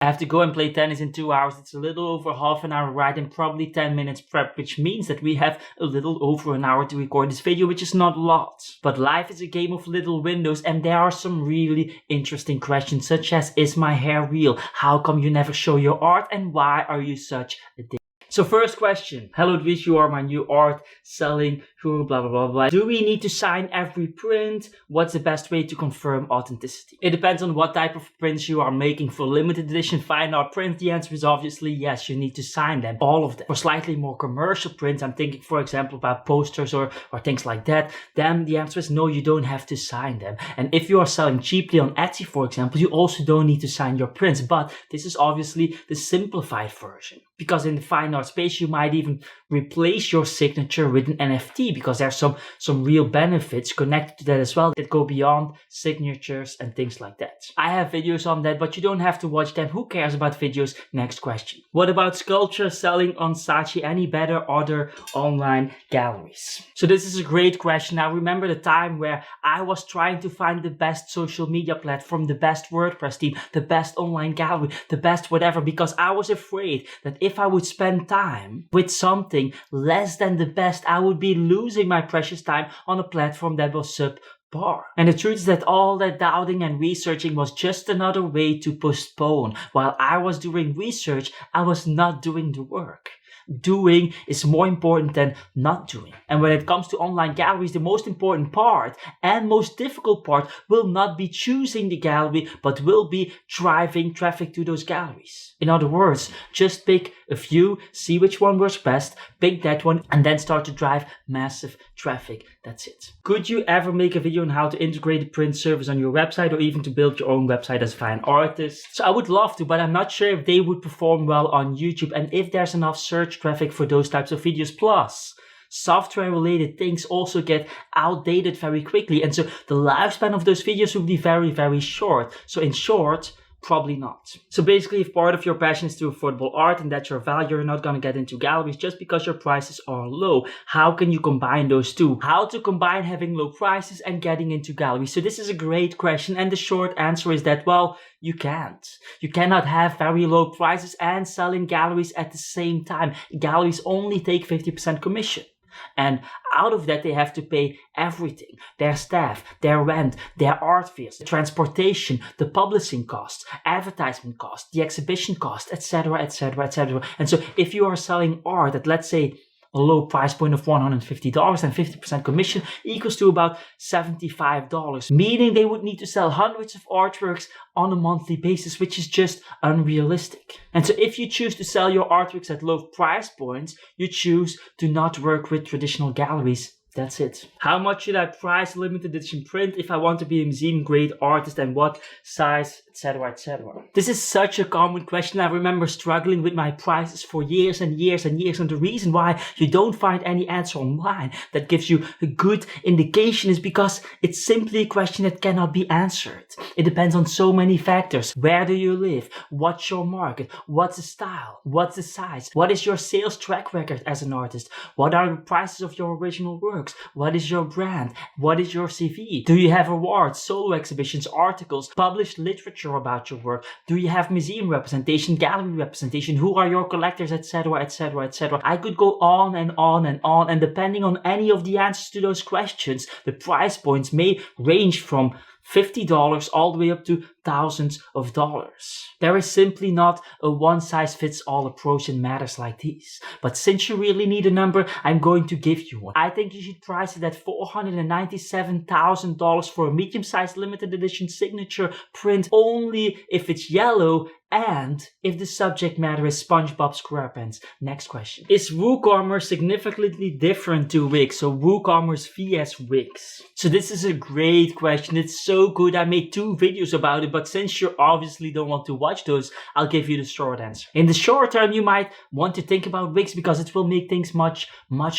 I have to go and play tennis in 2 hours. It's a little over half an hour ride and probably 10 minutes prep, which means that we have a little over an hour to record this video, which is not a lot. But life is a game of little windows, and there are some really interesting questions, such as, is my hair real? How come you never show your art? And why are you such a dick? So first question. Hello Dries, you are my new art selling guru, blah blah blah blah. Do we need to sign every print? What's the best way to confirm authenticity? It depends on what type of prints you are making. For limited edition fine art print, the answer is obviously yes, you need to sign them, all of them. For slightly more commercial prints, I'm thinking for example about posters or things like that, then the answer is no, you don't have to sign them. And if you are selling cheaply on Etsy, for example, you also don't need to sign your prints, but this is obviously the simplified version. Because in the fine art space, you might even replace your signature with an NFT, because there's some real benefits connected to that as well that go beyond signatures and things like that. I have videos on that, but you don't have to watch them. Who cares about videos? Next question. What about sculpture selling on Saatchi? Any better other online galleries? So this is a great question. I remember the time where I was trying to find the best social media platform, the best WordPress team, the best online gallery, the best whatever, because I was afraid that if I would spend time with something less than the best, I would be losing my precious time on a platform that was subpar. And the truth is that all that doubting and researching was just another way to postpone. While I was doing research, I was not doing the work. Doing is more important than not doing. And when it comes to online galleries, the most important part and most difficult part will not be choosing the gallery, but will be driving traffic to those galleries. In other words, just pick a few, see which one works best, pick that one, and then start to drive massive traffic. That's it. Could you ever make a video on how to integrate the print service on your website, or even to build your own website as a fine artist? So I would love to, but I'm not sure if they would perform well on YouTube and if there's enough search traffic for those types of videos. Plus, software related things also get outdated very quickly, and so the lifespan of those videos will be very, very short. So in short, probably not. So basically, if part of your passion is to affordable art and that's your value, you're not going to get into galleries just because your prices are low. How can you combine those two? How to combine having low prices and getting into galleries? So this is a great question, and the short answer is that, well, you can't. You cannot have very low prices and sell in galleries at the same time. Galleries only take 50% commission. And out of that, they have to pay everything. Their staff, their rent, their art fairs, the transportation, the publishing costs, advertisement costs, the exhibition costs, etc., etc., etc. And so if you are selling art at, let's say, a low price point of $150 and 50% commission equals to about $75, meaning they would need to sell hundreds of artworks on a monthly basis, which is just unrealistic. And so if you choose to sell your artworks at low price points, you choose to not work with traditional galleries. That's it. How much should I price limited edition print if I want to be a museum grade artist, and what size, etc., etc.? This is such a common question. I remember struggling with my prices for years and years and years, and the reason why you don't find any answer online that gives you a good indication is because it's simply a question that cannot be answered. It depends on so many factors. Where do you live? What's your market? What's the style? What's the size? What is your sales track record as an artist? What are the prices of your original work? What is your brand? What is your CV? Do you have awards, solo exhibitions, articles, published literature about your work? Do you have museum representation, gallery representation? Who are your collectors, etc., etc., etc.? I could go on and on and on, and depending on any of the answers to those questions, the price points may range from $50 all the way up to thousands of dollars. There is simply not a one-size-fits-all approach in matters like these. But since you really need a number, I'm going to give you one. I think you should price it at $497,000 for a medium-sized limited edition signature print, only if it's yellow and if the subject matter is SpongeBob SquarePants. Next question. Is WooCommerce significantly different to Wix? So WooCommerce vs Wix. So this is a great question. It's so good. I made 2 videos about it, but since you obviously don't want to watch those, I'll give you the short answer. In the short term, you might want to think about Wix because it will make things much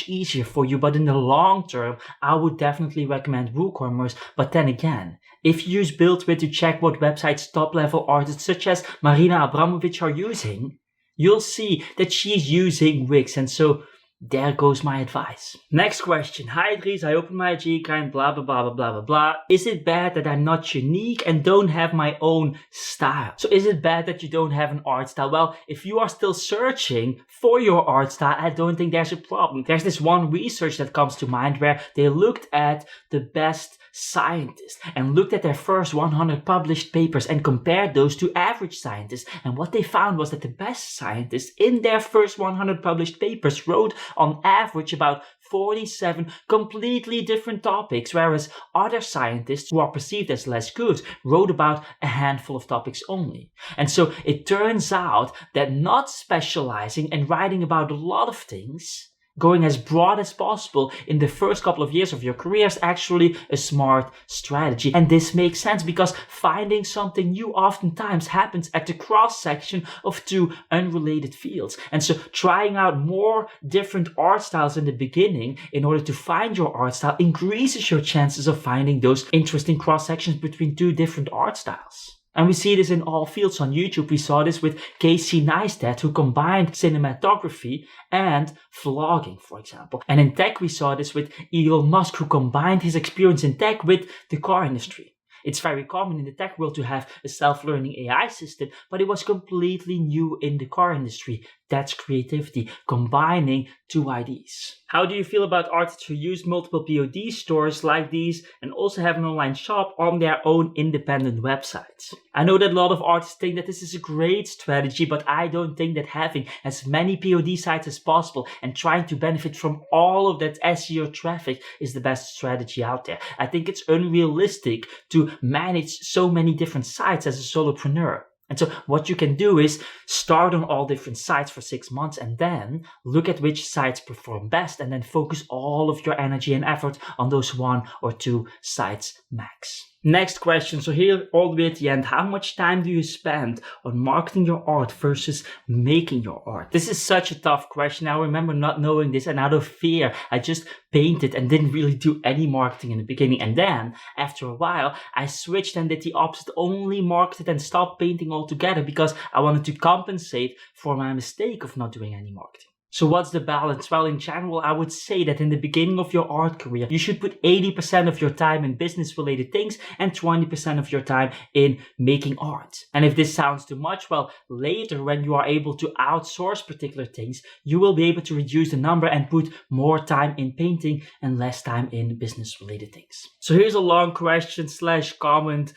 easier for you. But in the long term, I would definitely recommend WooCommerce. But then again, if you use BuildWith to check what websites top-level artists such as Marina Abramovic are using, you'll see that she's using Wix. And so There goes my advice. Next question. Hi Dries, I opened my IG account, blah blah blah blah blah blah blah. Is it bad that I'm not unique and don't have my own style? So is it bad that you don't have an art style? Well, if you are still searching for your art style, I don't think there's a problem. There's this one research that comes to mind where they looked at the best scientists and looked at their first 100 published papers and compared those to average scientists. And what they found was that the best scientists in their first 100 published papers wrote on average about 47 completely different topics, whereas other scientists who are perceived as less good wrote about a handful of topics only. And so it turns out that not specializing and writing about a lot of things, going as broad as possible in the first couple of years of your career is actually a smart strategy. And this makes sense because finding something new oftentimes happens at the cross section of two unrelated fields. And so trying out more different art styles in the beginning in order to find your art style increases your chances of finding those interesting cross sections between two different art styles. And we see this in all fields on YouTube. We saw this with Casey Neistat, who combined cinematography and vlogging, for example. And in tech, we saw this with Elon Musk, who combined his experience in tech with the car industry. It's very common in the tech world to have a self-learning AI system, but it was completely new in the car industry. That's creativity, combining two ideas. How do you feel about artists who use multiple POD stores like these and also have an online shop on their own independent websites? I know that a lot of artists think that this is a great strategy, but I don't think that having as many POD sites as possible and trying to benefit from all of that SEO traffic is the best strategy out there. I think it's unrealistic to manage so many different sites as a solopreneur. And so what you can do is start on all different sites for 6 months and then look at which sites perform best and then focus all of your energy and effort on those 1 or 2 sites max. Next question. So here all the way at the end, how much time do you spend on marketing your art versus making your art? This is such a tough question. I remember not knowing this and out of fear, I just painted and didn't really do any marketing in the beginning. And then after a while, I switched and did the opposite, only marketed and stopped painting altogether because I wanted to compensate for my mistake of not doing any marketing. So what's the balance? Well, in general, I would say that in the beginning of your art career, you should put 80% of your time in business-related things and 20% of your time in making art. And if this sounds too much, well, later when you are able to outsource particular things, you will be able to reduce the number and put more time in painting and less time in business-related things. So here's a long question / comment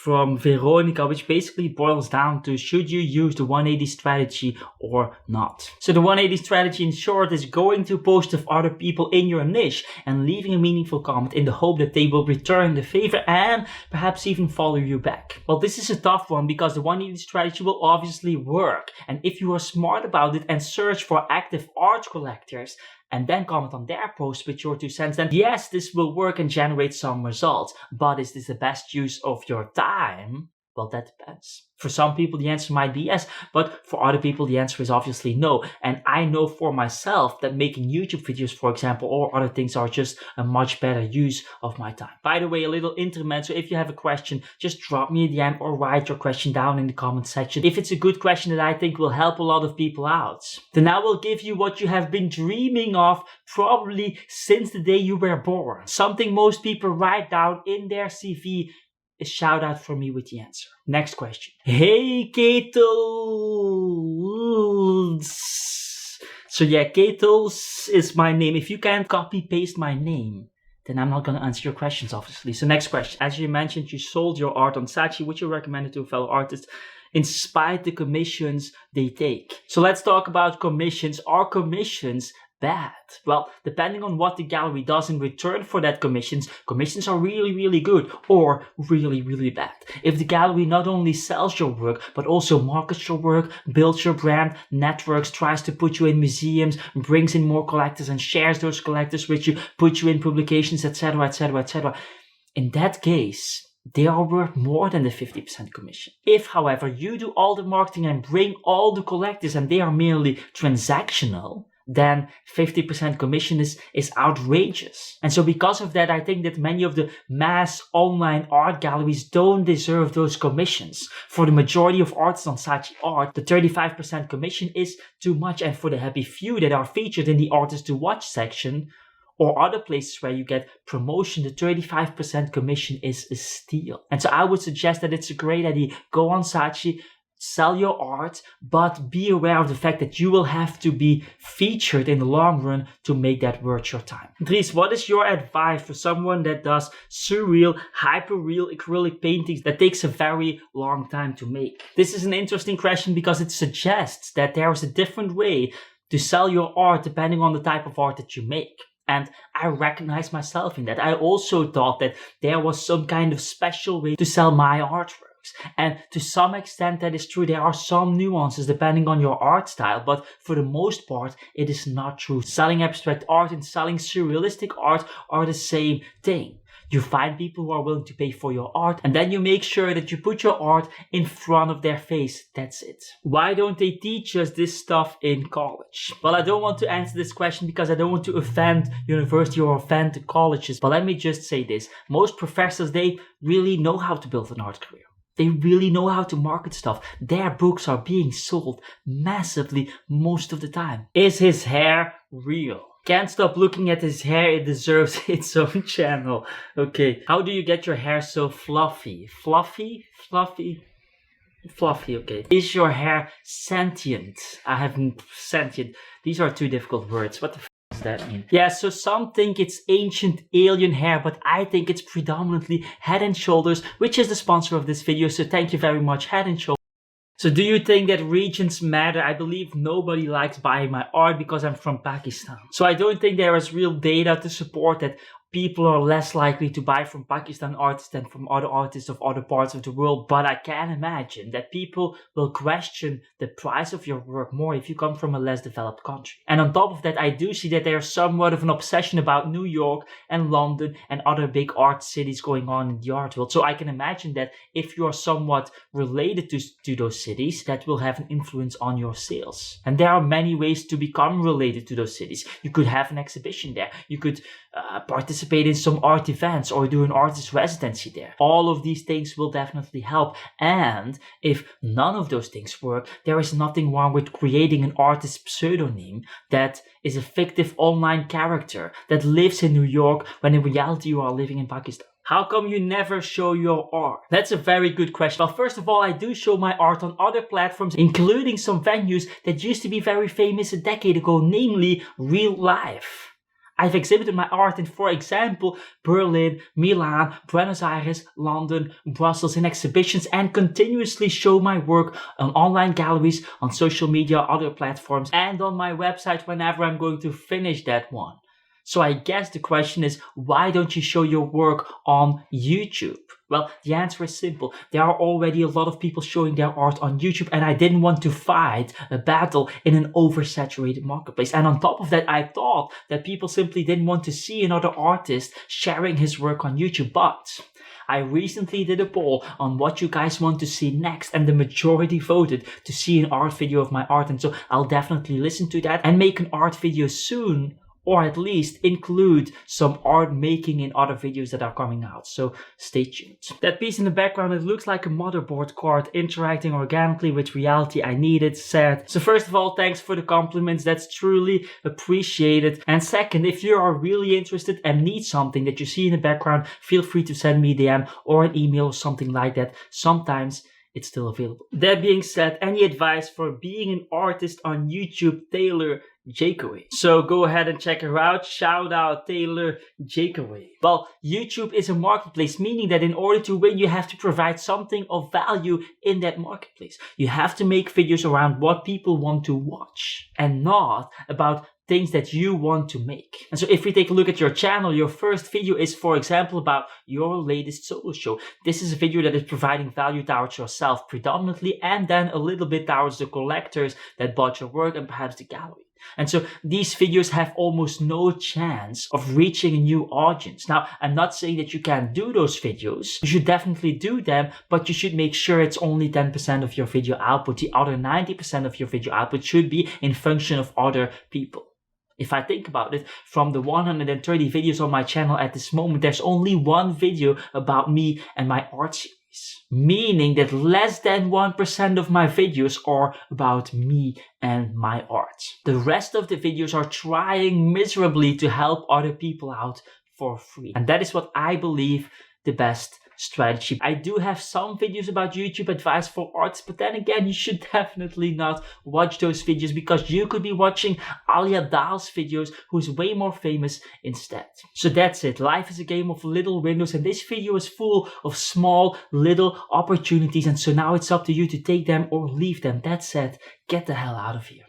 from Veronica, which basically boils down to, should you use the 180 strategy or not? So the 180 strategy in short is going to post with other people in your niche and leaving a meaningful comment in the hope that they will return the favor and perhaps even follow you back. Well, this is a tough one because the 180 strategy will obviously work. And if you are smart about it and search for active art collectors, and then comment on their post with your 2 cents, then yes, this will work and generate some results. But is this the best use of your time? Well, that depends. For some people, the answer might be yes, but for other people, the answer is obviously no. And I know for myself that making YouTube videos, for example, or other things are just a much better use of my time. By the way, a little intermezzo. So if you have a question, just drop me a DM or write your question down in the comment section. If it's a good question that I think will help a lot of people out, then I will give you what you have been dreaming of probably since the day you were born. Something most people write down in their CV. A shout out from me with the answer. Next question. Hey Ketels. So yeah, Ketels is my name. If you can't copy paste my name, then I'm not going to answer your questions, obviously. So next question. As you mentioned, you sold your art on Saatchi. Would you recommend it to a fellow artist in spite the commissions they take? So let's talk about commissions. Are commissions bad? Well, depending on what the gallery does in return for that commissions are really, really good or really, really bad. If the gallery not only sells your work, but also markets your work, builds your brand, networks, tries to put you in museums, brings in more collectors and shares those collectors with you, puts you in publications, etc., etc., etc. In that case, they are worth more than the 50% commission. If, however, you do all the marketing and bring all the collectors and they are merely transactional, then 50% commission is outrageous. And so because of that, I think that many of the mass online art galleries don't deserve those commissions. For the majority of artists on Saatchi Art, the 35% commission is too much. And for the happy few that are featured in the artist to watch section or other places where you get promotion, the 35% commission is a steal. And so I would suggest that it's a great idea. Go on Saatchi, sell your art, but be aware of the fact that you will have to be featured in the long run to make that worth your time. Dries, what is your advice for someone that does surreal, hyper-real acrylic paintings that takes a very long time to make? This is an interesting question because it suggests that there is a different way to sell your art depending on the type of art that you make. And I recognize myself in that. I also thought that there was some kind of special way to sell my artwork. And to some extent that is true. There are some nuances depending on your art style, but for the most part it is not true. Selling abstract art and selling surrealistic art are the same thing. You find people who are willing to pay for your art, and then you make sure that you put your art in front of their face. That's it. Why don't they teach us this stuff in college? Well, I don't want to answer this question because I don't want to offend university or offend the colleges, but let me just say this. Most professors, they really know how to build an art career. They really know how to market stuff. Their books are being sold massively most of the time. Is his hair real? Can't stop looking at his hair. It deserves its own channel. Okay. How do you get your hair so fluffy? Fluffy? Fluffy? Fluffy, okay. Is your hair sentient? I haven't sentient. These are two difficult words. What the does that mean? Yeah, so some think it's ancient alien hair, but I think it's predominantly Head and Shoulders, which is the sponsor of this video. So thank you very much, Head and Shoulders. So do you think that regions matter? I believe nobody likes buying my art because I'm from Pakistan. So I don't think there is real data to support that people are less likely to buy from Pakistan artists than from other artists of other parts of the world. But I can imagine that people will question the price of your work more if you come from a less developed country. And on top of that, I do see that there's somewhat of an obsession about New York and London and other big art cities going on in the art world. So I can imagine that if you are somewhat related to those cities, that will have an influence on your sales. And there are many ways to become related to those cities. You could have an exhibition there. You could participate in some art events or do an artist residency there. All of these things will definitely help. And if none of those things work, there is nothing wrong with creating an artist pseudonym that is a fictive online character that lives in New York when in reality you are living in Pakistan. How come you never show your art? That's a very good question. Well, first of all, I do show my art on other platforms, including some venues that used to be very famous a decade ago, namely Real Life. I've exhibited my art in, for example, Berlin, Milan, Buenos Aires, London, Brussels in exhibitions, and continuously show my work on online galleries, on social media, other platforms, and on my website whenever I'm going to finish that one. So I guess the question is, why don't you show your work on YouTube? Well, the answer is simple. There are already a lot of people showing their art on YouTube, and I didn't want to fight a battle in an oversaturated marketplace. And on top of that, I thought that people simply didn't want to see another artist sharing his work on YouTube. But I recently did a poll on what you guys want to see next, and the majority voted to see an art video of my art. And so I'll definitely listen to that and make an art video soon, or at least include some art making in other videos that are coming out. So stay tuned. That piece in the background, it looks like a motherboard card interacting organically with reality. I need it, sad. So first of all, thanks for the compliments. That's truly appreciated. And second, if you are really interested and need something that you see in the background, feel free to send me a DM or an email or something like that. Sometimes it's still available. That being said, any advice for being an artist on YouTube? Taylor Jakeaway. So go ahead and check her out. Shout out Taylor Jakeaway. Well, YouTube is a marketplace, meaning that in order to win, you have to provide something of value in that marketplace. You have to make videos around what people want to watch and not about things that you want to make. And so if we take a look at your channel, your first video is, for example, about your latest solo show. This is a video that is providing value towards yourself predominantly, and then a little bit towards the collectors that bought your work and perhaps the gallery. And so these videos have almost no chance of reaching a new audience. Now, I'm not saying that you can't do those videos. You should definitely do them, but you should make sure it's only 10% of your video output. The other 90% of your video output should be in function of other people. If I think about it, from the 130 videos on my channel at this moment, there's only one video about me and my art series. Meaning that less than 1% of my videos are about me and my art. The rest of the videos are trying miserably to help other people out for free. And that is what I believe the best strategy. I do have some videos about YouTube advice for artists, but then again, you should definitely not watch those videos because you could be watching Alia Dahl's videos, who's way more famous instead. So that's it. Life is a game of little windows, and this video is full of small little opportunities, and so now it's up to you to take them or leave them. That said, get the hell out of here.